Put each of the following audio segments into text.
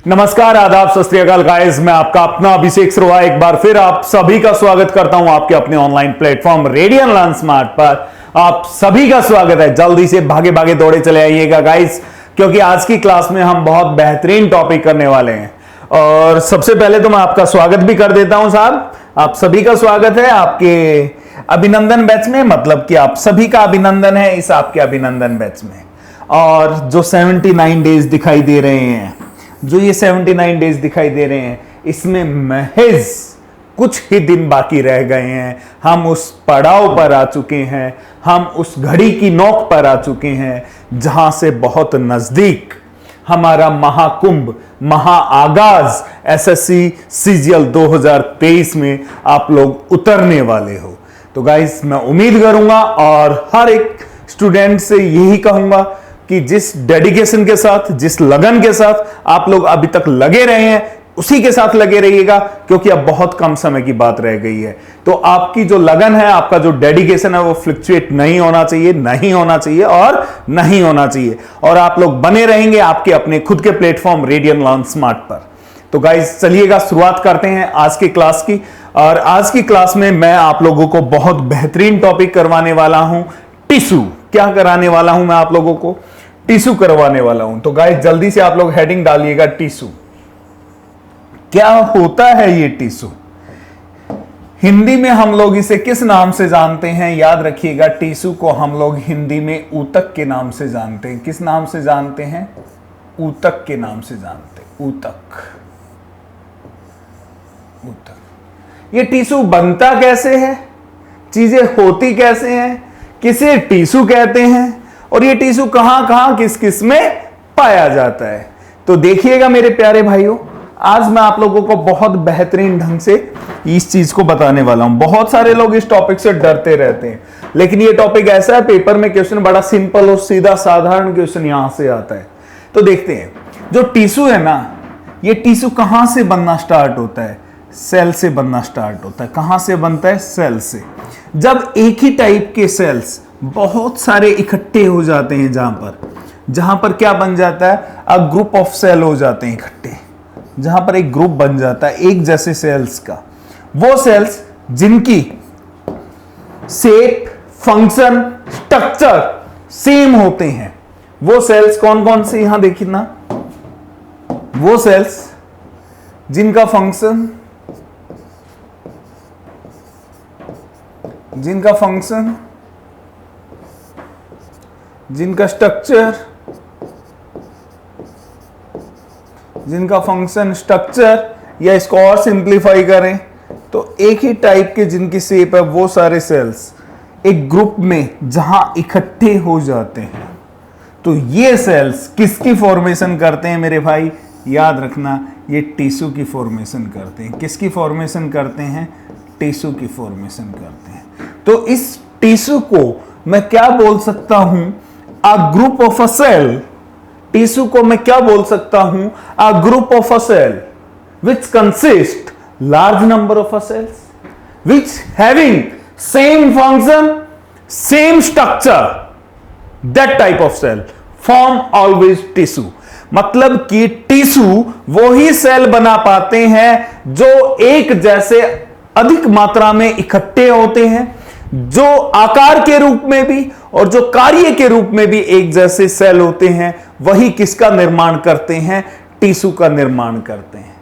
नमस्कार, आदाब, सत श्री अकाल गाइस। मैं आपका अपना अभिषेक सरवा एक बार फिर आप सभी का स्वागत करता हूं आपके अपने online platform radian learn smart पर। आप सभी का स्वागत है। जल्दी से भागे भागे दौड़े चले आइएगा गाइस, क्योंकि आज की क्लास में हम बहुत बेहतरीन टॉपिक करने वाले हैं। और सबसे पहले तो मैं आपका स्वागत भी कर देता हूं साहब। आप सभी का स्वागत है आपके अभिनंदन बैच में, मतलब कि आप सभी का अभिनंदन है इस आपके अभिनंदन बैच में। और जो 79 डेज दिखाई दे रहे हैं, जो ये 79 डेज दिखाई दे रहे हैं, इसमें महज कुछ ही दिन बाकी रह गए हैं। हम उस पड़ाव पर आ चुके हैं, हम उस घड़ी की नोक पर आ चुके हैं जहां से बहुत नजदीक हमारा महाकुंभ, महाआगाज एसएससी सीजीएल 2023 में आप लोग उतरने वाले हो। तो गाइस, मैं उम्मीद करूंगा और हर एक स्टूडेंट से यही कहूंगा कि जिस डेडिकेशन के साथ, जिस लगन के साथ आप लोग अभी तक लगे रहे हैं, उसी के साथ लगे रहिएगा, क्योंकि अब बहुत कम समय की बात रह गई है। तो आपकी जो लगन है, आपका जो डेडिकेशन है, वो फ्लक्चुएट नहीं होना चाहिए, नहीं होना चाहिए और नहीं होना चाहिए। और आप लोग बने रहेंगे आपके अपने खुद के प्लेटफॉर्म रेडियन लर्न स्मार्ट पर। तो गाइस, चलिएगा शुरुआत करते हैं आज की क्लास की। और आज की क्लास में मैं आप लोगों को बहुत बेहतरीन टॉपिक करवाने वाला हूं। टिश्यू क्या कराने वाला हूं मैं आप लोगों को? टिश्यू करवाने वाला हूं। तो गाइस, जल्दी से आप लोग हेडिंग डालिएगा, टिश्यू। क्या होता है ये टिश्यू? हिंदी में हम लोग इसे किस नाम से जानते हैं? याद रखिएगा, टिश्यू को हम लोग हिंदी में ऊतक के नाम से जानते हैं। किस नाम से जानते हैं? ऊतक के नाम से जानते हैं। ऊतक, ऊतक। ये टिश्यू बनता कैसे है? चीजें होती कैसे हैं? किसे टिश्यू कहते हैं? और ये टिश्यू कहां कहां किस किस में पाया जाता है? तो देखिएगा मेरे प्यारे भाइयों, आज मैं आप लोगों को बहुत बेहतरीन ढंग से इस चीज को बताने वाला हूं। बहुत सारे लोग इस टॉपिक से डरते रहते हैं, लेकिन ये टॉपिक ऐसा है, पेपर में क्वेश्चन बड़ा सिंपल और सीधा साधारण क्वेश्चन यहां से आता है। तो देखते हैं, जो टिश्यू है ना, ये टिश्यू कहां से बनना स्टार्ट होता है? सेल से बनना स्टार्ट होता है। कहां से बनता है? सेल से। जब एक ही टाइप के सेल्स बहुत सारे इकट्ठे हो जाते हैं, जहां पर क्या बन जाता है? अ ग्रुप ऑफ सेल हो जाते हैं इकट्ठे, जहां पर एक ग्रुप बन जाता है एक जैसे सेल्स का। वो सेल्स जिनकी शेप, फंक्शन, स्ट्रक्चर सेम होते हैं, वो सेल्स कौन कौन से? यहां देखिए ना, वो सेल्स जिनका फंक्शन, जिनका स्ट्रक्चर, जिनका फंक्शन, स्ट्रक्चर, या इसको और सिंप्लीफाई करें तो एक ही टाइप के जिनकी शेप है, वो सारे सेल्स एक ग्रुप में जहां इकट्ठे हो जाते हैं। तो ये सेल्स किसकी फॉर्मेशन करते हैं मेरे भाई? याद रखना, ये टिश्यू की फॉर्मेशन करते हैं। किसकी फॉर्मेशन करते हैं? टिश्यू की फॉर्मेशन करते हैं। तो इस टिश्यू को मैं क्या बोल सकता हूं? A group of a cell. Tissue को मैं क्या बोल सकता हूं? A group of a cell which consist large number of a cells which having same function, same structure, that type of cell form always tissue. मतलब कि tissue वो ही cell बना पाते हैं जो एक जैसे अधिक मात्रा में इकट्ठे होते हैं, जो आकार के रूप में भी और जो कार्य के रूप में भी एक जैसे सेल होते हैं। वही किसका निर्माण करते हैं? टिश्यू का निर्माण करते हैं।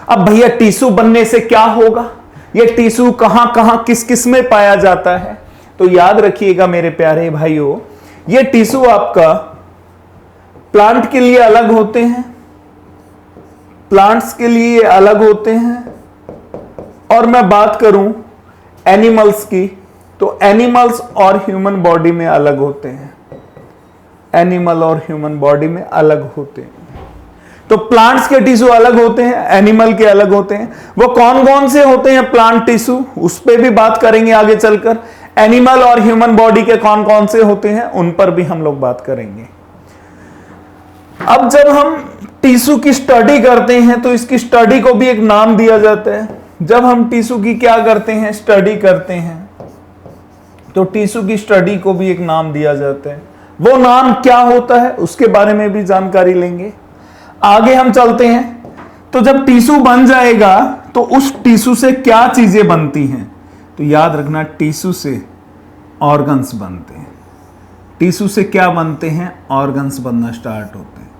अब भैया, टिश्यू बनने से क्या होगा? ये टिश्यू कहां कहां किस किस में पाया जाता है? तो याद रखिएगा मेरे प्यारे भाइयों, ये टिश्यू आपका प्लांट के लिए अलग होते हैं, प्लांट्स के लिए अलग होते हैं। और मैं बात करूं एनिमल्स की, तो एनिमल्स और ह्यूमन बॉडी में अलग होते हैं। एनिमल और ह्यूमन बॉडी में अलग होते हैं। तो प्लांट्स के टिश्यू अलग होते हैं, एनिमल के अलग होते हैं। वो कौन कौन से होते हैं प्लांट टिश्यू, उस पर भी बात करेंगे आगे चलकर। एनिमल और ह्यूमन बॉडी के कौन कौन से होते हैं, उन पर भी हम लोग बात करेंगे। अब जब हम टिश्यू की स्टडी करते हैं, तो इसकी स्टडी को भी एक नाम दिया जाता है। जब हम टिश्यू की क्या करते हैं? स्टडी करते हैं, तो टिश्यू की स्टडी को भी एक नाम दिया जाता है। वो नाम क्या होता है, उसके बारे में भी जानकारी लेंगे। आगे हम चलते हैं। तो जब टिश्यू बन जाएगा तो उस टिश्यू से क्या चीजें बनती हैं? तो याद रखना, टिश्यू से ऑर्गन्स बनते हैं। टिश्यू से क्या बनते हैं? ऑर्गन्स बनना स्टार्ट होते हैं।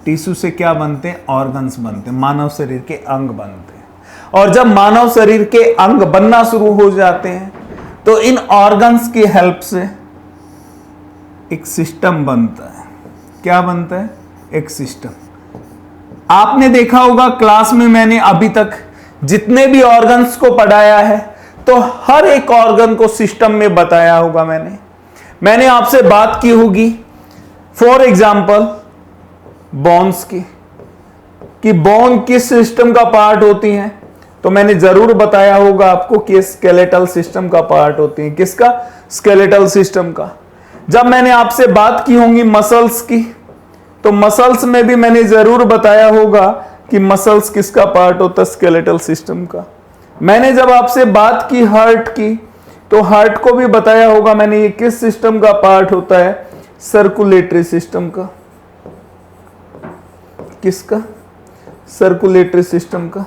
टिश्यू से क्या बनते हैं? ऑर्गन्स बनते हैं, मानव शरीर के अंग बनते हैं। और जब मानव शरीर के अंग बनना शुरू हो जाते हैं तो इन ऑर्गन्स की हेल्प से एक सिस्टम बनता है। क्या बनता है? एक सिस्टम। आपने देखा होगा क्लास में मैंने अभी तक जितने भी ऑर्गन्स को पढ़ाया है तो हर एक ऑर्गन को सिस्टम में बताया होगा। मैंने आपसे बात की होगी फॉर एग्जाम्पल बोन्स की, कि बोन किस सिस्टम का पार्ट होती हैं, तो मैंने जरूर बताया होगा आपको कि स्केलेटल सिस्टम का पार्ट होती है। किसका? स्केलेटल सिस्टम का। जब मैंने आपसे बात की होंगी मसल्स की, तो मसल्स में भी मैंने जरूर बताया होगा कि मसल्स किसका पार्ट होता है? स्केलेटल सिस्टम का। मैंने जब आपसे बात की हार्ट की, तो हार्ट को भी बताया होगा मैंने, ये किस सिस्टम का पार्ट होता है? सर्कुलेटरी सिस्टम का। किसका? सर्कुलेटरी सिस्टम का।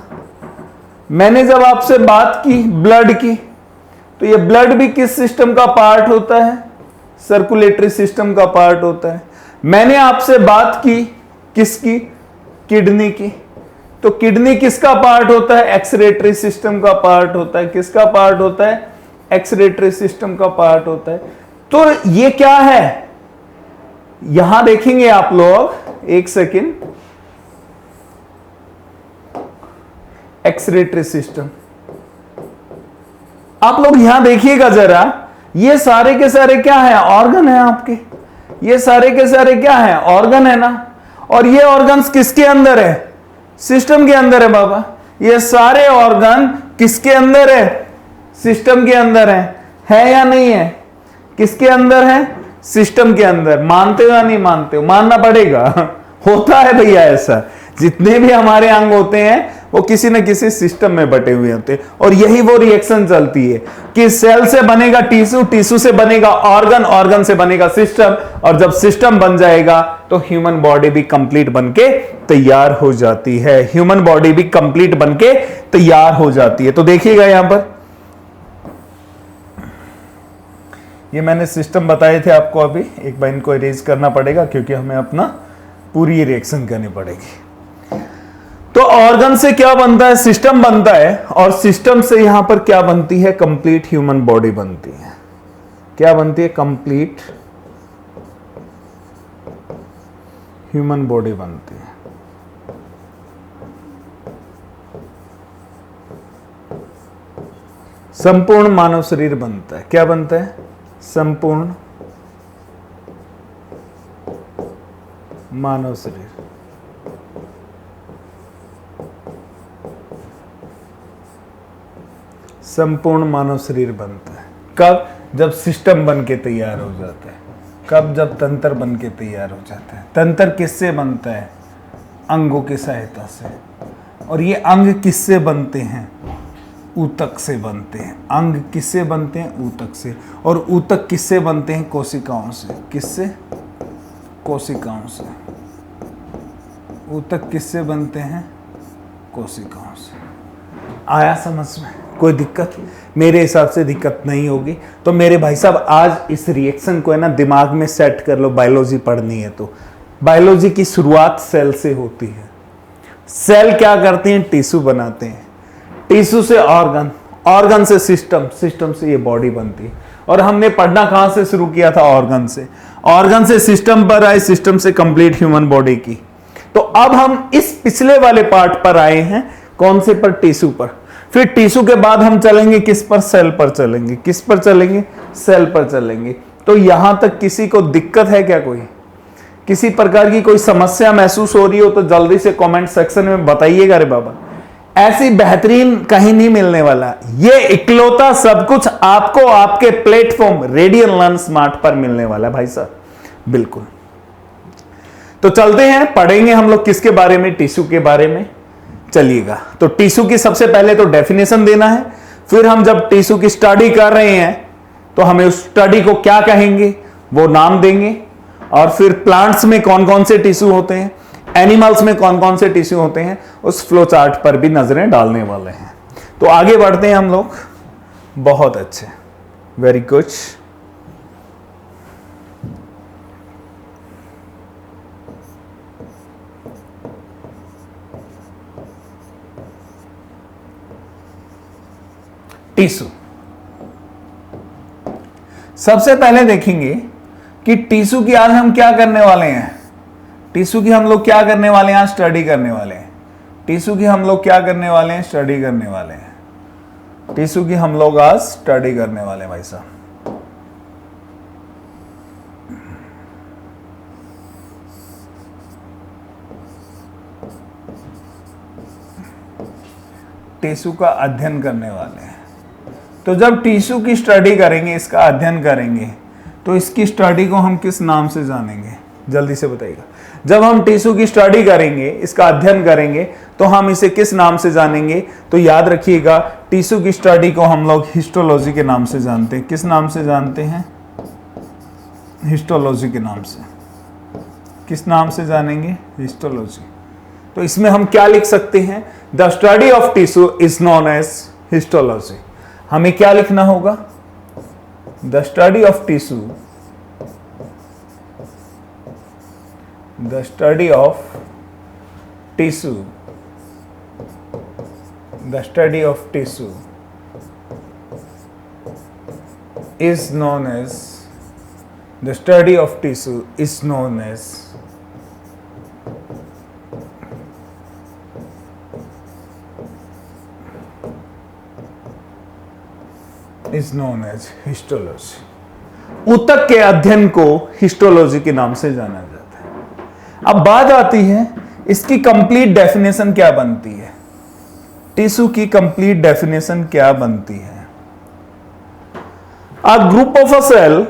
मैंने जब आपसे बात की ब्लड की, तो ये ब्लड भी किस सिस्टम का पार्ट होता है? सर्कुलेटरी सिस्टम का पार्ट होता है। मैंने आपसे बात की किसकी? किडनी की, तो किडनी किसका पार्ट होता है? एक्सक्रीटरी सिस्टम का पार्ट होता है। किसका पार्ट होता है? एक्सक्रीटरी सिस्टम का पार्ट होता है। तो ये क्या है? यहां देखेंगे आप लोग, एक सेकेंड, एक्सक्रीटरी सिस्टम। आप लोग यहां देखिएगा जरा, ये सारे के सारे क्या है? ऑर्गन है आपके। ये सारे के सारे क्या है? ऑर्गन है ना। और ये ऑर्गन्स किसके अंदर है? सिस्टम के अंदर है बाबा। ये सारे ऑर्गन किसके अंदर है? सिस्टम के अंदर है या नहीं है? किसके अंदर है? सिस्टम के अंदर। मानते हो या नहीं मानते हो? मानना पड़ेगा। होता है भैया ऐसा, जितने भी हमारे अंग होते हैं वो किसी न किसी सिस्टम में बटे हुए होते हैं। और यही वो रिएक्शन चलती है कि सेल से बनेगा टिश्यू, टिश्यू से बनेगा ऑर्गन, ऑर्गन से बनेगा सिस्टम, और जब सिस्टम बन जाएगा तो ह्यूमन बॉडी भी कंप्लीट बनके तैयार हो जाती है। ह्यूमन बॉडी भी कंप्लीट बनके तैयार हो जाती है। तो देखिएगा यहां पर, ये मैंने सिस्टम बताए थे आपको। अभी एक बार इनको इरेज करना पड़ेगा क्योंकि हमें अपना पूरी रिएक्शन करनी पड़ेगी। तो ऑर्गन से क्या बनता है? सिस्टम बनता है। और सिस्टम से यहां पर क्या बनती है? कंप्लीट ह्यूमन बॉडी बनती है। क्या बनती है? कंप्लीट ह्यूमन बॉडी बनती है। संपूर्ण मानव शरीर बनता है। क्या बनता है? संपूर्ण मानव शरीर। संपूर्ण मानव शरीर बनता है। कब? जब सिस्टम बन के तैयार हो जाता है। कब? जब तंत्र बन के तैयार हो जाता है। तंत्र किससे बनता है? अंगों की सहायता से। और ये अंग किससे बनते हैं? ऊतक से बनते हैं। अंग किससे बनते हैं? ऊतक से। और ऊतक किससे बनते हैं? कोशिकाओं से। किससे? कोशिकाओं से। ऊतक किससे बनते हैं? कोशिकाओं से। आया समझ में? कोई दिक्कत? मेरे हिसाब से दिक्कत नहीं होगी। तो मेरे भाई साहब, आज इस रिएक्शन को है ना दिमाग में सेट कर लो। बायोलॉजी पढ़नी है तो बायोलॉजी की शुरुआत सेल से होती है। सेल क्या करते हैं? टिश्यू बनाते हैं। टिश्यू से ऑर्गन, ऑर्गन से सिस्टम, सिस्टम से ये बॉडी बनती है। और हमने पढ़ना कहां से शुरू किया था? ऑर्गन से। ऑर्गन से सिस्टम पर आए, सिस्टम से कंप्लीट ह्यूमन बॉडी की। तो अब हम इस पिछले वाले पार्ट पर आए हैं। कौन से पर? टिश्यू पर। फिर टिश्यू के बाद हम चलेंगे किस पर? सेल पर चलेंगे। किस पर चलेंगे? सेल पर चलेंगे। तो यहां तक किसी को दिक्कत है क्या? कोई किसी प्रकार की कोई समस्या महसूस हो रही हो तो जल्दी से कमेंट सेक्शन में बताइएगा। रे बाबा, ऐसी बेहतरीन कहीं नहीं मिलने वाला। ये इकलौता सब कुछ आपको आपके प्लेटफॉर्म रेडियन लर्न स्मार्ट पर मिलने वाला है भाई साहब। बिल्कुल। तो चलते हैं, पढ़ेंगे हम लोग किसके बारे में? टिश्यू के बारे में। चलिएगा, तो टिश्यू की सबसे पहले तो डेफिनेशन देना है। फिर हम जब टिश्यू की स्टडी कर रहे हैं तो हमें उस स्टडी को क्या कहेंगे वो नाम देंगे। और फिर प्लांट्स में कौन कौन से टिश्यू होते हैं, एनिमल्स में कौन कौन से टिश्यू होते हैं उस फ्लो चार्ट पर भी नजरें डालने वाले हैं। तो आगे बढ़ते हैं हम लोग। बहुत अच्छे, वेरी गुड। टिश्यू, सबसे पहले देखेंगे कि टिश्यू की आज हम क्या करने वाले हैं। टिश्यू की हम लोग क्या करने वाले हैं, आज स्टडी करने वाले हैं। टिश्यू की हम लोग क्या करने वाले हैं, स्टडी करने वाले हैं। टिश्यू की हम लोग आज स्टडी करने वाले हैं भाई साहब। टिश्यू का अध्ययन करने वाले हैं। तो जब टिश्यू की स्टडी करेंगे, इसका अध्ययन करेंगे, तो इसकी स्टडी को हम किस नाम से जानेंगे, जल्दी से बताइएगा। जब हम टिश्यू की स्टडी करेंगे, इसका अध्ययन करेंगे, तो हम इसे किस नाम से जानेंगे। तो याद रखिएगा, टिश्यू की स्टडी को हम लोग हिस्टोलॉजी के नाम से जानते हैं। किस नाम से जानते हैं, हिस्टोलॉजी के नाम से। किस नाम से जानेंगे, हिस्टोलॉजी। तो इसमें हम क्या लिख सकते हैं, the study of tissue is known as histology. हमें क्या लिखना होगा, the study of tissue, the study of tissue, the study of tissue is known as, the study of tissue is known as is known as histology। ऊतक के अध्ययन को histology के नाम से जाना जाता है। अब बात आती है इसकी कंप्लीट डेफिनेशन क्या बनती है, टिश्यू की कंप्लीट डेफिनेशन क्या बनती है। A group of a cell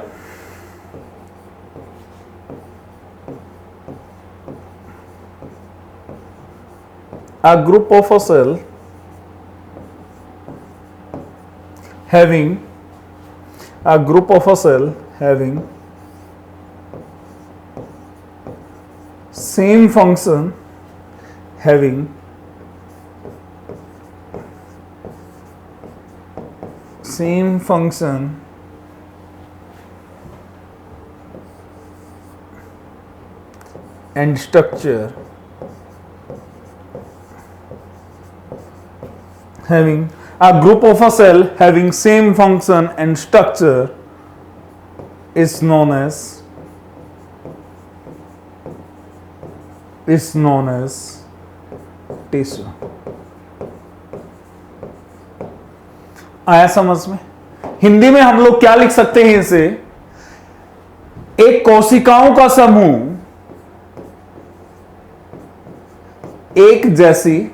having a group of a cell having same function, having same function and structure, having a group of a cell having same function and structure is known as tissue। आया समझ में। हिंदी में हम लोग क्या लिख सकते हैं इसे, एक कोशिकाओं का समूह एक जैसी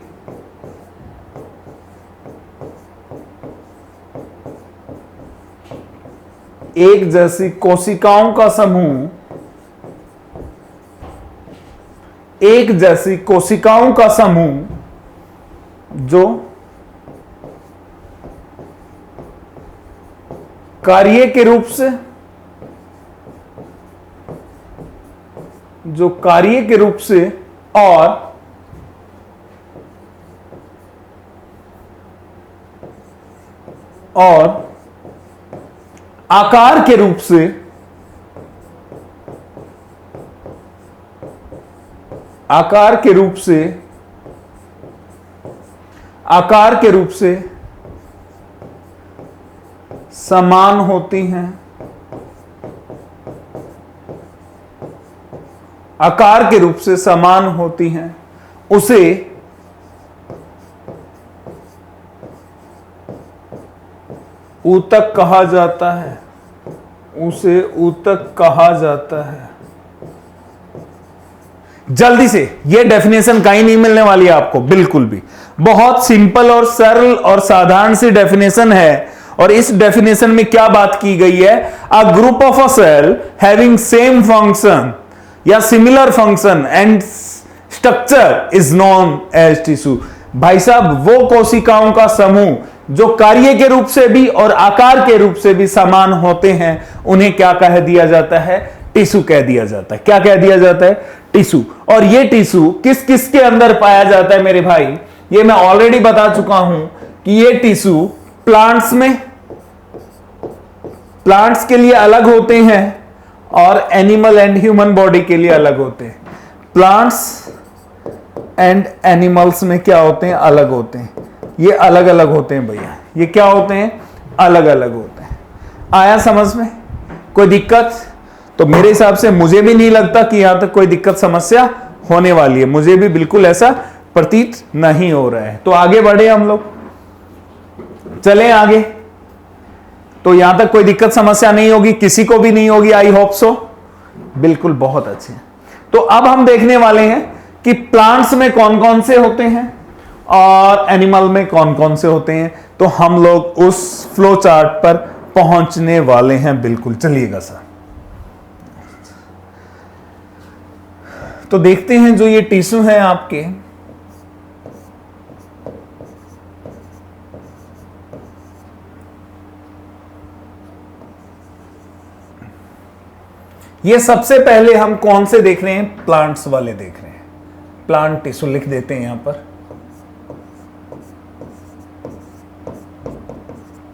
कोशिकाओं का समूह, एक जैसी कोशिकाओं का समूह जो कार्य के रूप से और आकार के रूप से समान होती हैं, आकार के रूप से समान होती हैं, उसे ऊतक कहा जाता है, उसे ऊतक कहा जाता है। जल्दी से, यह डेफिनेशन कहीं नहीं मिलने वाली है आपको, बिल्कुल भी। बहुत सिंपल और सरल और साधारण सी डेफिनेशन है। और इस डेफिनेशन में क्या बात की गई है, a group of a cell having same function या similar function and structure is known as tissue. भाई साहब, वो कोशिकाओं का समूह जो कार्य के रूप से भी और आकार के रूप से भी समान होते हैं, उन्हें क्या कह दिया जाता है, टिश्यू कह दिया जाता है। क्या कह दिया जाता है? टिश्यू। और ये टिश्यू किस किस के अंदर पाया जाता है मेरे भाई? ये मैं ऑलरेडी बता चुका हूं कि ये टिश्यू प्लांट्स में, प्लांट्स के लिए अलग होते हैं और एनिमल एंड ह्यूमन बॉडी के लिए अलग होते हैं। प्लांट्स एंड एनिमल्स में क्या होते हैं? अलग होते हैं। ये अलग अलग होते हैं भैया। ये क्या होते हैं? अलग अलग होते हैं। आया समझ में? कोई दिक्कत? तो मेरे हिसाब से मुझे भी नहीं लगता कि यहां तक कोई दिक्कत समस्या होने वाली है। मुझे भी बिल्कुल ऐसा प्रतीत नहीं हो रहा है। तो आगे बढ़े हम लोग, चलें आगे। तो यहां तक कोई दिक्कत समस्या नहीं होगी, किसी को भी नहीं होगी, आई होप सो। बिल्कुल, बहुत अच्छे। तो अब हम देखने वाले हैं कि प्लांट्स में कौन कौन से होते हैं और एनिमल में कौन कौन से होते हैं। तो हम लोग उस फ्लो चार्ट पर पहुंचने वाले हैं। बिल्कुल, चलिएगा सर। तो देखते हैं जो ये टिश्यू है आपके, ये सबसे पहले हम कौन से देख रहे हैं? प्लांट्स वाले देख रहे हैं। प्लांट टिश्यू लिख देते हैं यहां पर,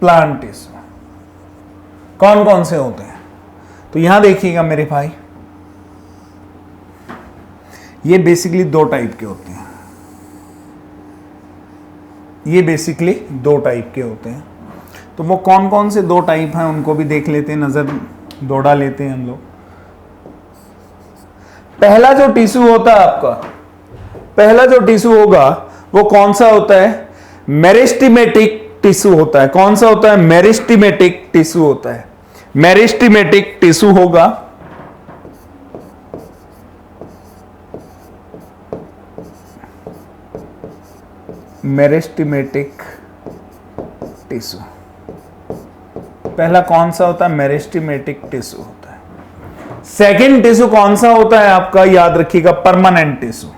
प्लांट टिश्यू कौन कौन से होते हैं। तो यहां देखिएगा मेरे भाई, ये बेसिकली दो टाइप के होते हैं। ये बेसिकली दो टाइप के होते हैं। तो वो कौन कौन से दो टाइप हैं उनको भी देख लेते हैं, नजर दौड़ा लेते हैं हम लोग। पहला जो टिश्यू होता है आपका, पहला जो टिश्यू होगा वो कौन सा होता है? मेरिस्टेमेटिक टिश्यू होता है। कौन सा होता है? मेरिस्टेमेटिक टिश्यू होता है। मेरिस्टेमेटिक टिश्यू होगा। मेरिस्टेमेटिक टिश्यू पहला कौन सा होता है? मेरिस्टेमेटिक टिश्यू होता है। सेकंड टिश्यू कौन सा होता है आपका? याद रखिएगा, परमानेंट टिश्यू।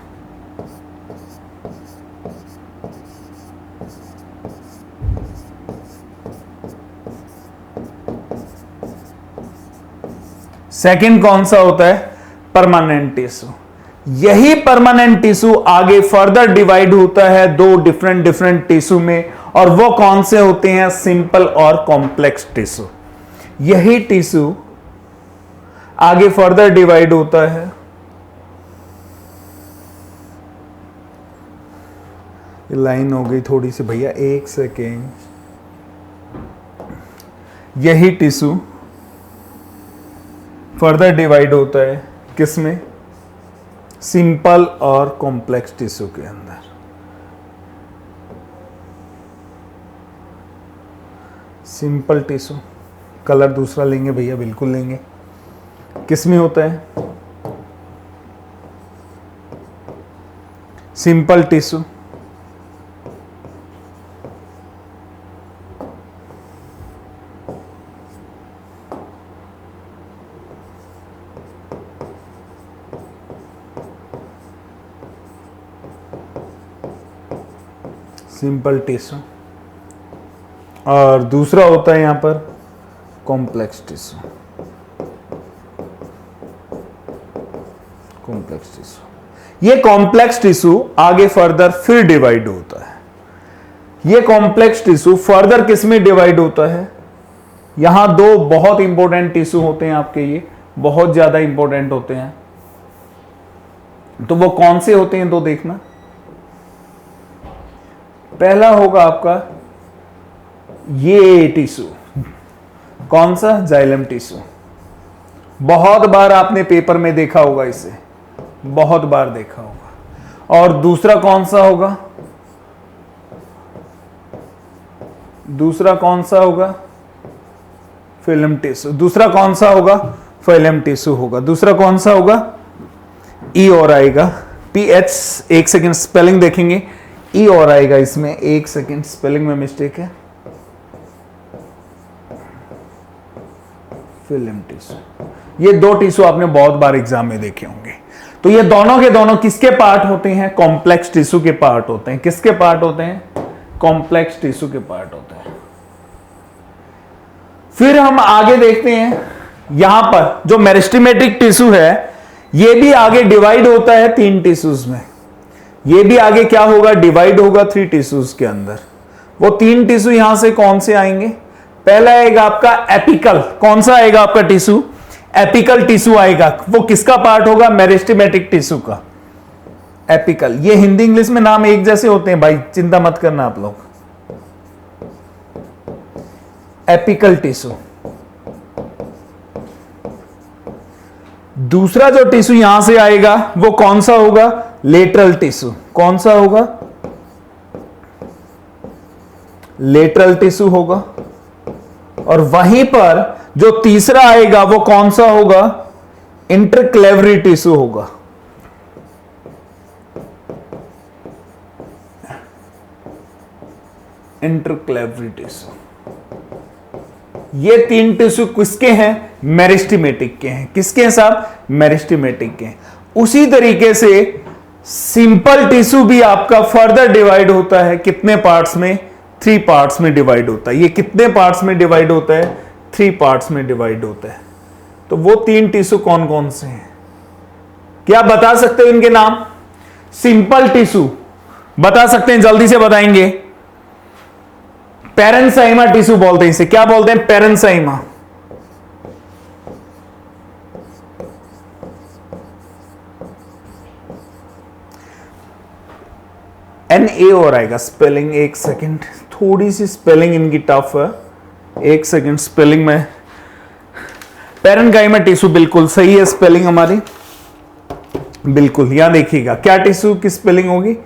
सेकंड कौन सा होता है? Permanent tissue. यही परमानेंट टिश्यू आगे फर्दर डिवाइड होता है दो डिफरेंट डिफरेंट टिश्यू में, और वो कौन से होते हैं? सिंपल और कॉम्प्लेक्स टिश्यू। यही टिश्यू आगे फर्दर डिवाइड होता है लाइन हो गई थोड़ी सी भैया, एक सेकेंड। यही टिश्यू फर्दर डिवाइड होता है किसमें? सिंपल और कॉम्प्लेक्स टिश्यू के अंदर। सिंपल टिश्यू, कलर दूसरा लेंगे भैया, बिल्कुल लेंगे। किसमें होता है? सिंपल टिश्यू सिंपल टिश्यू, और दूसरा होता है यहां पर कॉम्प्लेक्स टिश्यू। कॉम्प्लेक्स टिश्यू, ये कॉम्प्लेक्स टिश्यू आगे फर्दर फिर डिवाइड होता है। ये कॉम्प्लेक्स टिश्यू फर्दर किस में डिवाइड होता है? यहां दो बहुत इंपॉर्टेंट टिश्यू होते हैं आपके, ये बहुत ज्यादा इंपॉर्टेंट होते हैं। तो वो कौन से होते हैं? दो देखना। पहला होगा आपका ये टिश्यू, कौन सा? Xylem tissue. बहुत बार आपने पेपर में देखा होगा, इसे बहुत बार देखा होगा। और दूसरा कौन सा होगा? दूसरा कौन सा होगा? Film tissue. दूसरा कौन सा होगा? फिल्म टिश्यू होगा। दूसरा कौन सा होगा? ई और आएगा, PH। एक सेकेंड, स्पेलिंग देखेंगे। ई और आएगा इसमें, एक सेकेंड, स्पेलिंग में मिस्टेक है। Film tissue. ये दो टिश्यू आपने बहुत बार एग्जाम में देखे होंगे। तो ये दोनों के दोनों किसके पार्ट होते हैं? कॉम्प्लेक्स टिश्यू के पार्ट होते हैं। किसके पार्ट होते हैं? कॉम्प्लेक्स टिश्यू के पार्ट होते हैं। फिर हम आगे देखते हैं यहां पर जो मेरिस्टेमेटिक टिश्यू है ये भी आगे डिवाइड होता है 3 टिश्यूज में, ये भी आगे क्या होगा, डिवाइड होगा 3 टिश्यूज के अंदर। वो 3 टिश्यू यहां से कौन से आएंगे, पहला आएगा आपका एपिकल, कौन सा आएगा आपका टिश्यू, एपिकल टिश्यू आएगा। वो किसका पार्ट होगा, मेरिस्टेमेटिक टिश्यू का, एपिकल। ये हिंदी इंग्लिश में नाम एक जैसे होते हैं भाई, चिंता मत करना आप लोग। Apical tissue. दूसरा जो टिश्यू यहां से आएगा वो कौन सा होगा, लेटरल टिश्यू। कौन सा होगा, लेटरल टिश्यू होगा। और वहीं पर जो तीसरा आएगा वो कौन सा होगा, इंटरक्लेवरी टिश्यू होगा। इंटरक्लेवरी टिश्यू। ये 3 टिश्यू किसके हैं, मेरिस्टेमेटिक के हैं। किसके हैं साहब, मेरिस्टेमेटिक के हैं। उसी तरीके से सिंपल टिश्यू भी आपका फर्दर डिवाइड होता है, कितने पार्ट्स में, 3 पार्ट्स में डिवाइड होता है। ये कितने पार्ट्स में डिवाइड होता है, 3 पार्ट्स में डिवाइड होता है। तो वो 3 टिश्यू कौन कौन से हैं, क्या बता सकते हो इनके नाम, सिंपल टिश्यू बता सकते हैं, जल्दी से बताएंगे। पेरेन्काइमा टिश्यू बोलते हैं इसे, क्या बोलते हैं, पेरेन्काइमा। NA और आएगा स्पेलिंग, एक सेकंड, थोड़ी सी स्पेलिंग इनकी टफ है, एक सेकंड स्पेलिंग में। पेरेन्काइमा टिश्यू बिल्कुल सही है स्पेलिंग हमारी, बिल्कुल। यहां देखिएगा क्या टिश्यू की स्पेलिंग होगी,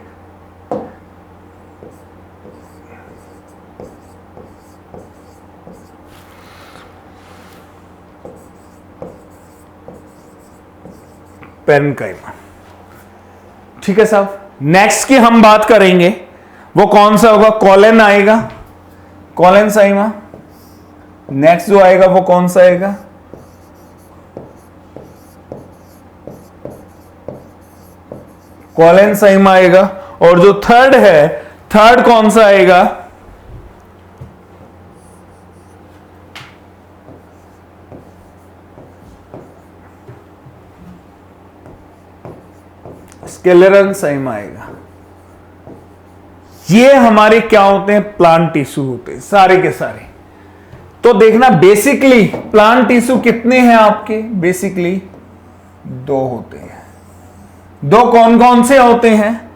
पेरेन्काइमा। ठीक है साहब। नेक्स्ट की हम बात करेंगे वो कौन सा होगा, कॉलन आएगा, कॉलेनसाइमा। नेक्स्ट जो आएगा वो कौन सा आएगा, कॉलेनसाइमा आएगा। और जो थर्ड है, थर्ड कौन सा आएगा, स्केलेरनसाइमा आएगा। ये हमारे क्या होते हैं, प्लांट टिश्यू होते हैं सारे के सारे। तो देखना बेसिकली प्लांट टिश्यू कितने हैं आपके, बेसिकली 2 होते हैं। 2 कौन कौन से होते हैं,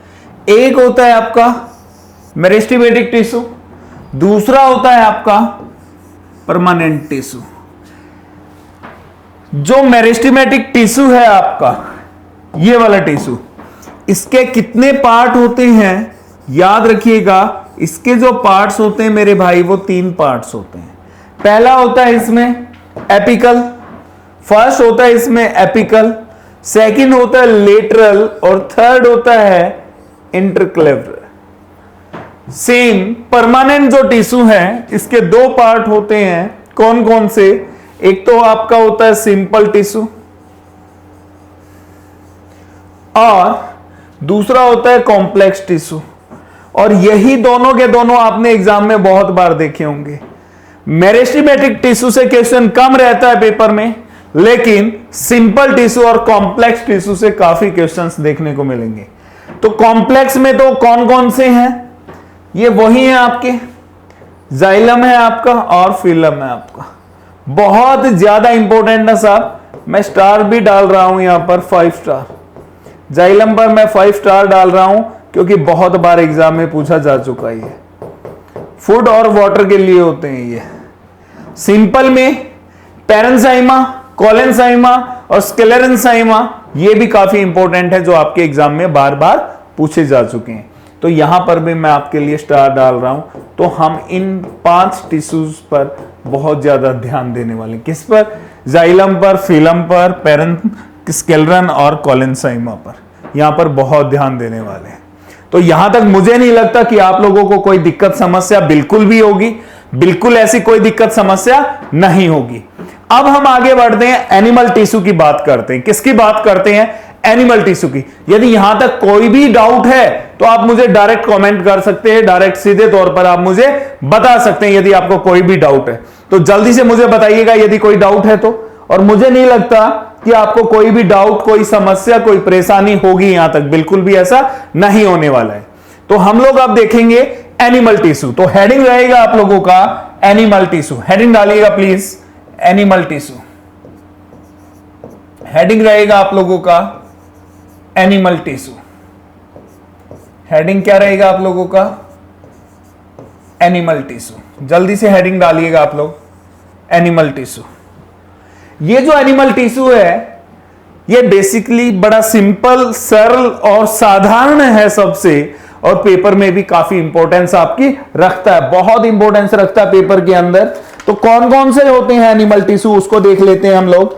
एक होता है आपका मेरिस्टेमेटिक टिश्यू, दूसरा होता है आपका परमानेंट टिश्यू। जो मेरिस्टेमेटिक टिश्यू है आपका, ये वाला टिश्यू, इसके कितने पार्ट होते हैं, याद रखिएगा। इसके जो पार्ट्स होते हैं मेरे भाई वो 3 पार्ट्स होते हैं। पहला होता है इसमें एपिकल, फर्स्ट होता है इसमें एपिकल, सेकंड होता है लेटरल और थर्ड होता है इंटरक्लेवरल। सेम परमानेंट जो टिश्यू है इसके 2 पार्ट होते हैं, कौन कौन से, एक तो आपका होता है सिंपल टिश्यू और दूसरा होता है कॉम्प्लेक्स टिश्यू। और यही दोनों के दोनों आपने एग्जाम में बहुत बार देखे होंगे। मेरिस्टेमेटिक टिश्यू से क्वेश्चन कम रहता है पेपर में, लेकिन सिंपल टिश्यू और कॉम्प्लेक्स टिश्यू से काफी क्वेश्चंस देखने को मिलेंगे। तो कॉम्प्लेक्स में तो कौन कौन से हैं, ये वही है आपके, जाइलम है आपका और फिलम है आपका। बहुत ज्यादा इंपॉर्टेंट है साहब, मैं स्टार भी डाल रहा हूं यहां पर 5 स्टार। जाइलम पर मैं 5 स्टार डाल रहा हूं क्योंकि बहुत बार एग्जाम में पूछा जा चुका है। फूड और वाटर के लिए होते हैं ये। सिंपल में पेरेन्काइमा, कॉलेनसाइमा और स्क्लेरेन्साइमा, ये भी काफी इंपॉर्टेंट है जो आपके एग्जाम में बार बार पूछे जा चुके हैं। तो यहां पर भी मैं आपके लिए स्टार डाल रहा हूं। तो हम इन 5 टिश्यूज पर बहुत ज्यादा ध्यान देने वाले। किस पर, जाइलम पर, फिलम पर, स्क्लेरन और कॉलेनसाइमा पर, यहां पर बहुत ध्यान देने वाले हैं। तो यहां तक मुझे नहीं लगता कि आप लोगों को कोई दिक्कत समस्या बिल्कुल भी होगी, बिल्कुल ऐसी कोई दिक्कत समस्या नहीं होगी। अब हम आगे बढ़ते हैं, एनिमल टिश्यू की बात करते हैं। किसकी बात करते हैं, एनिमल टिश्यू की। यदि यहां तक कोई भी डाउट है तो आप मुझे डायरेक्ट कमेंट कर सकते हैं, डायरेक्ट सीधे तौर पर आप मुझे बता सकते हैं यदि आपको कोई भी डाउट है। तो जल्दी से मुझे बताइएगा यदि कोई डाउट है तो, और मुझे नहीं लगता कि आपको कोई भी डाउट, कोई समस्या, कोई परेशानी होगी यहां तक, बिल्कुल भी ऐसा नहीं होने वाला है। तो हम लोग अब देखेंगे एनिमल टिश्यू। तो हेडिंग रहेगा आप लोगों का एनिमल टिश्यू, हेडिंग डालिएगा प्लीज, एनिमल टिश्यू। हेडिंग रहेगा आप लोगों का एनिमल टिश्यू। हेडिंग क्या रहेगा आप लोगों का? Animal tissue. जल्दी से हेडिंग डालिएगा आप लोग, एनिमल टिश्यू। ये जो एनिमल टिश्यू है ये बेसिकली बड़ा सिंपल, सरल और साधारण है सबसे, और पेपर में भी काफी इंपॉर्टेंस आपकी रखता है, बहुत इंपॉर्टेंस रखता है पेपर के अंदर। तो कौन कौन से होते हैं एनिमल टिश्यू, उसको देख लेते हैं हम लोग।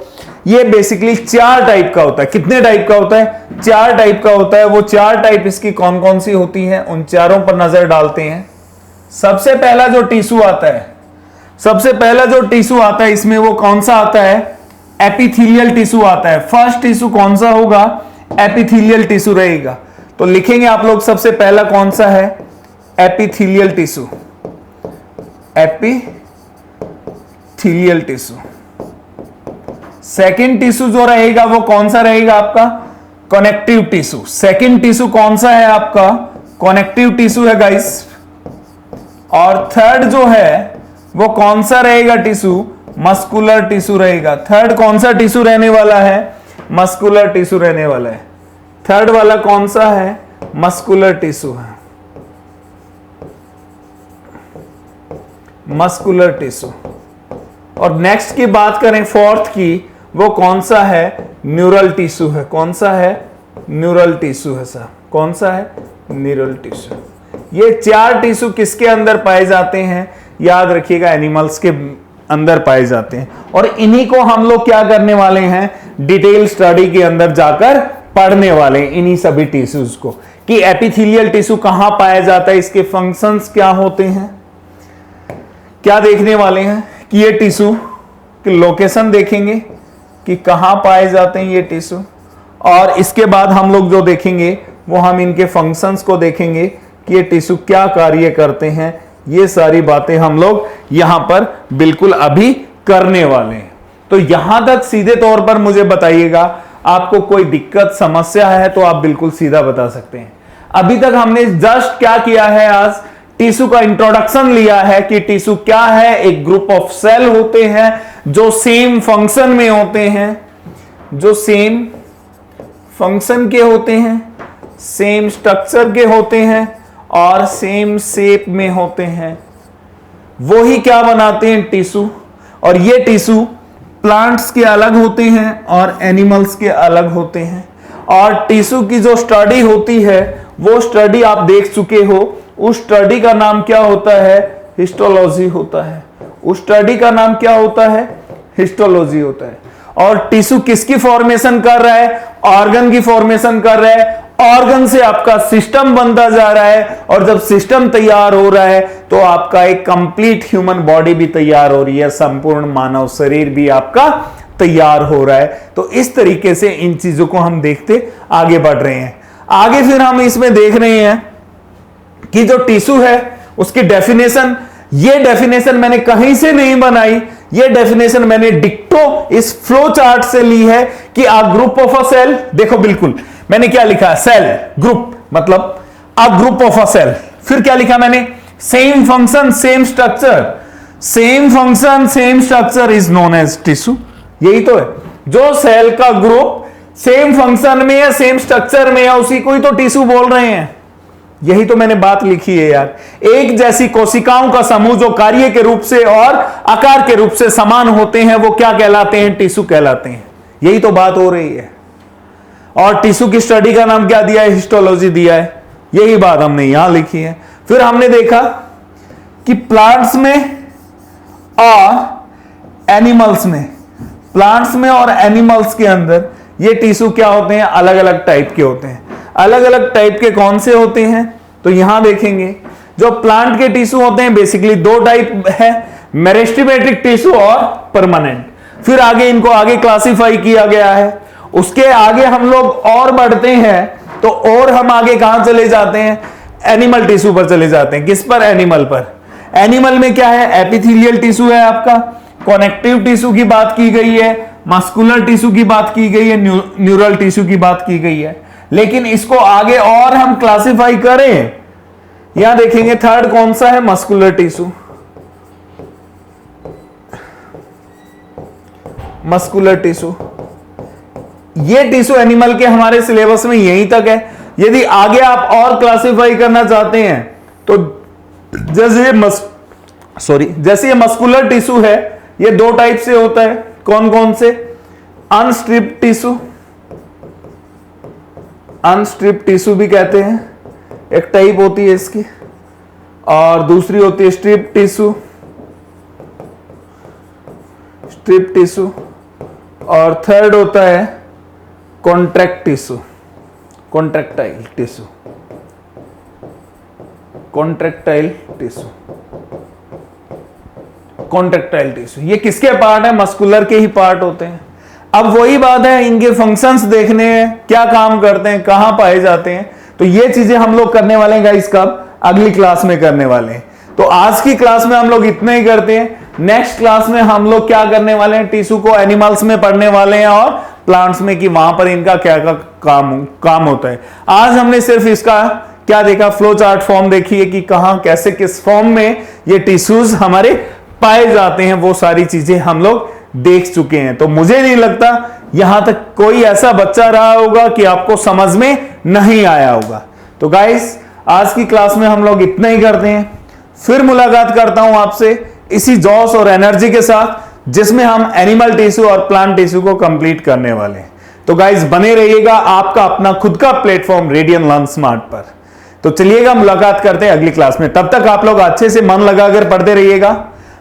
ये बेसिकली 4 टाइप का होता है। कितने टाइप का होता है? 4 टाइप का होता है। वो 4 टाइप इसकी कौन कौन सी होती हैं, उन चारों पर नजर डालते हैं। सबसे पहला जो टिश्यू आता है, सबसे पहला जो टिश्यू आता है इसमें वो कौन सा आता है? एपिथेलियल टिश्यू आता है। फर्स्ट टिश्यू कौन सा होगा? एपिथेलियल टिश्यू रहेगा। तो लिखेंगे आप लोग सबसे पहला कौन सा है? Epithelial tissue, epithelial tissue. Second tissue जो रहेगा वो कौन सा रहेगा आपका? Connective tissue. सेकेंड टिश्यू कौन सा है आपका? कनेक्टिव टिश्यू है गाइस। और थर्ड जो है वो कौन सा रहेगा टिश्यू? मस्कुलर टिश्यू रहेगा। थर्ड कौन सा टिश्यू रहने वाला है? मस्कुलर टिश्यू रहने वाला है। थर्ड वाला कौन सा है? मस्कुलर टिश्यू है, मस्कुलर टिश्यू। और नेक्स्ट की बात करें फोर्थ की, वो कौन सा है? न्यूरल टिश्यू है। कौन सा है? न्यूरल टिश्यू है सर। कौन सा है? Neural tissue. ये 4 टिश्यू किसके अंदर पाए जाते हैं? याद रखिएगा, एनिमल्स के अंदर पाए जाते हैं। और इन्हीं को हम लोग क्या करने वाले हैं? डिटेल स्टडी के अंदर जाकर पढ़ने वाले हैं, इन्हीं सभी टिश्यूज को, कि एपिथेलियल टिश्यू कहां पाया जाता है, इसके फंक्शंस क्या होते हैं, क्या देखने वाले हैं कि ये टिश्यू की लोकेशन देखेंगे कि कहां पाए जाते हैं ये टिश्यू। और इसके बाद हम लोग जो देखेंगे वो हम इनके फंक्शंस को देखेंगे कि ये टिश्यू क्या कार्य करते हैं। ये सारी बातें हम लोग यहां पर बिल्कुल अभी करने वाले हैं। तो यहां तक सीधे तौर पर मुझे बताइएगा, आपको कोई दिक्कत, समस्या है तो आप बिल्कुल सीधा बता सकते हैं। अभी तक हमने जस्ट क्या किया है, आज टिश्यू का इंट्रोडक्शन लिया है कि टिश्यू क्या है। एक ग्रुप ऑफ सेल होते हैं जो सेम फंक्शन में होते हैं, जो सेम फंक्शन के होते हैं, सेम स्ट्रक्चर के होते हैं और सेम शेप में होते हैं। वो ही क्या बनाते हैं? टिश्यू। और ये टिश्यू प्लांट्स के अलग होते हैं और एनिमल्स के अलग होते हैं। और टिश्यू की जो स्टडी होती है वो स्टडी आप देख चुके हो। उस स्टडी का नाम क्या होता है? हिस्टोलॉजी होता है। उस स्टडी का नाम क्या होता है? हिस्टोलॉजी होता है। और टिश्यू किसकी फॉर्मेशन कर रहा है? ऑर्गन की फॉर्मेशन कर रहा है। ऑर्गन से आपका सिस्टम बनता जा रहा है, और जब सिस्टम तैयार हो रहा है तो आपका एक कंप्लीट ह्यूमन बॉडी भी तैयार हो रही है, संपूर्ण मानव शरीर भी आपका तैयार हो रहा है। तो इस तरीके से इन चीजों को हम देखते आगे बढ़ रहे हैं। आगे फिर हम इसमें देख रहे हैं कि जो टिश्यू है उसकी डेफिनेशन, ये डेफिनेशन मैंने कहीं से नहीं बनाई, ये डेफिनेशन मैंने डिक्टो इस फ्लो चार्ट से ली है कि a group of a cell. देखो बिल्कुल मैंने क्या लिखा है? सेल, ग्रुप, मतलब a group of a cell. फिर क्या लिखा मैंने? Same function same structure, same function same structure is known as tissue. यही तो है, जो सेल का ग्रुप सेम फंक्शन में है, सेम स्ट्रक्चर में है, उसी को ही तो टिश्यू बोल रहे हैं। यही तो मैंने बात लिखी है यार। एक जैसी कोशिकाओं का समूह जो कार्य के रूप से और आकार के रूप से समान होते हैं वो क्या कहलाते हैं? टिश्यू कहलाते हैं। यही तो बात हो रही है। और टिश्यू की स्टडी का नाम क्या दिया है? हिस्टोलॉजी दिया है। यही बात हमने यहां लिखी है। फिर हमने देखा कि प्लांट्स में और एनिमल्स में, प्लांट्स में और एनिमल्स के अंदर ये टिश्यू क्या होते हैं? अलग अलग टाइप के होते हैं। अलग अलग टाइप के कौन से होते हैं? तो यहां देखेंगे जो प्लांट के टिश्यू होते हैं बेसिकली 2 टाइप है, मेरिस्टेमेटिक टिश्यू और परमानेंट। फिर आगे इनको आगे क्लासिफाई किया गया है। उसके आगे हम लोग और बढ़ते हैं तो और हम आगे कहां चले जाते हैं? एनिमल टिश्यू पर चले जाते हैं। किस पर? एनिमल पर। एनिमल में क्या है? एपिथेलियल टिश्यू है आपका, कनेक्टिव टिश्यू की बात की गई है, मस्कुलर टिश्यू की बात की गई है, न्यूरल टिश्यू की बात की गई है, लेकिन इसको आगे और हम क्लासिफाई करें, यहां देखेंगे थर्ड कौन सा है, मस्कुलर टिश्यू। मस्कुलर टिश्यू, ये टिश्यू एनिमल के हमारे सिलेबस में यहीं तक है। यदि आगे आप और क्लासिफाई करना चाहते हैं तो जैसे ये मस्कुलर टिश्यू है, ये दो टाइप से होता है। कौन कौन से? अनस्ट्रिप्ड टिश्यू, अनस्ट्रिप्ड टिश्यू भी कहते हैं, एक टाइप होती है इसकी, और दूसरी होती है स्ट्रिप टिश्यू, स्ट्रिप टिश्यू, और थर्ड होता है contract tissue, contractile tissue, contractile tissue, contractile tissue. ये किसके पार्ट है? मस्कुलर के ही पार्ट होते हैं। अब वही बात है, इनके फंक्शंस देखने हैं, क्या काम करते हैं, कहां पाए जाते हैं, तो ये चीजें हम लोग करने वाले हैं गाइस, कब? अगली क्लास में करने वाले हैं। तो आज की क्लास में हम लोग इतना ही करते हैं। नेक्स्ट क्लास में हम लोग क्या करने वाले हैं? टिश्यू को एनिमल्स में पढ़ने वाले हैं और प्लांट्स में, कि वहां पर इनका क्या काम होता है। आज हमने सिर्फ इसका क्या देखा? फ्लो चार्ट फॉर्म देखी है कि कहां कैसे किस फॉर्म में ये टिश्यूज हमारे पाए जाते हैं, वो सारी चीजें हम लोग देख चुके हैं। तो मुझे नहीं लगता यहां तक कोई ऐसा बच्चा रहा होगा कि आपको समझ में नहीं आया होगा। तो गाइस, आज की क्लास में हम लोग इतना ही करते हैं। फिर मुलाकात करता हूं आपसे इसी जोश और एनर्जी के साथ, जिसमें हम एनिमल टिश्यू और प्लांट टिश्यू को कंप्लीट करने वाले हैं। तो गाइस, बने रहिएगा आपका अपना खुद का प्लेटफॉर्म रेडियन लर्न स्मार्ट पर। तो चलिएगा, मुलाकात करते हैं अगली क्लास में। तब तक आप लोग अच्छे से मन लगाकर पढ़ते रहिएगा।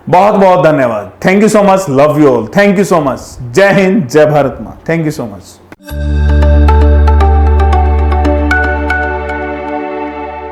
बहुत बहुत धन्यवाद। Thank you so much, love you all, thank you so much. जय हिंद, जय भारत मां। Thank you so much.